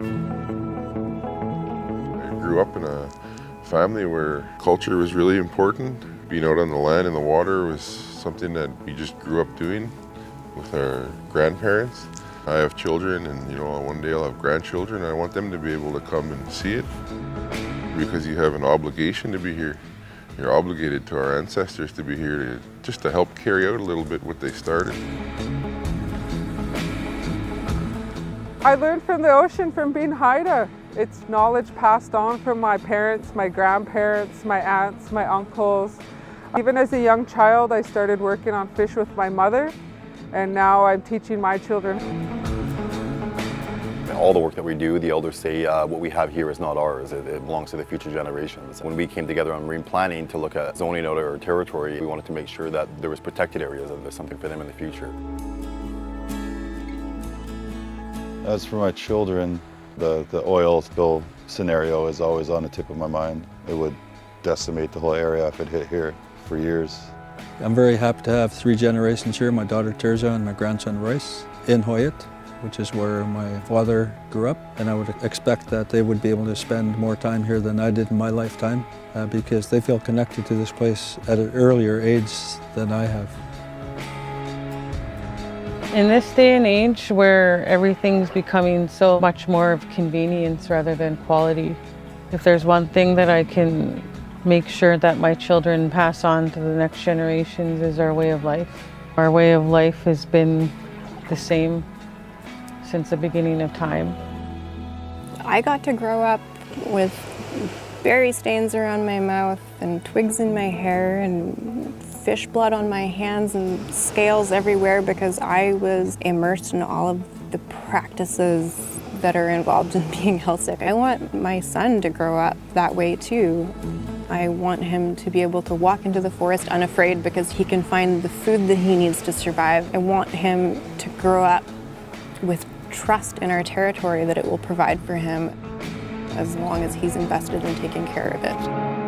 I grew up in a family where culture was really important. Being out on the land and the water was something that we just grew up doing with our grandparents. I have children, and one day I'll have grandchildren. I want them to be able to come and see it, because you have an obligation to be here. You're obligated to our ancestors to be here just to help carry out a little bit what they started. I learned from the ocean from being Haida. It's knowledge passed on from my parents, my grandparents, my aunts, my uncles. Even as a young child, I started working on fish with my mother, and now I'm teaching my children. All the work that we do, the elders say what we have here is not ours, it belongs to the future generations. When we came together on marine planning to look at zoning out our territory, we wanted to make sure that there was protected areas, that there's something for them in the future. As for my children, the oil spill scenario is always on the tip of my mind. It would decimate the whole area if it hit here for years. I'm very happy to have 3 generations here, my daughter Terza and my grandson Royce, in Hoyt, which is where my father grew up, and I would expect that they would be able to spend more time here than I did in my lifetime because they feel connected to this place at an earlier age than I have. In this day and age where everything's becoming so much more of convenience rather than quality, if there's one thing that I can make sure that my children pass on to the next generations is our way of life. Our way of life has been the same since the beginning of time. I got to grow up with berry stains around my mouth and twigs in my hair and fish blood on my hands and scales everywhere because I was immersed in all of the practices that are involved in being health sick. I want my son to grow up that way too. I want him to be able to walk into the forest unafraid because he can find the food that he needs to survive. I want him to grow up with trust in our territory that it will provide for him as long as he's invested in taking care of it.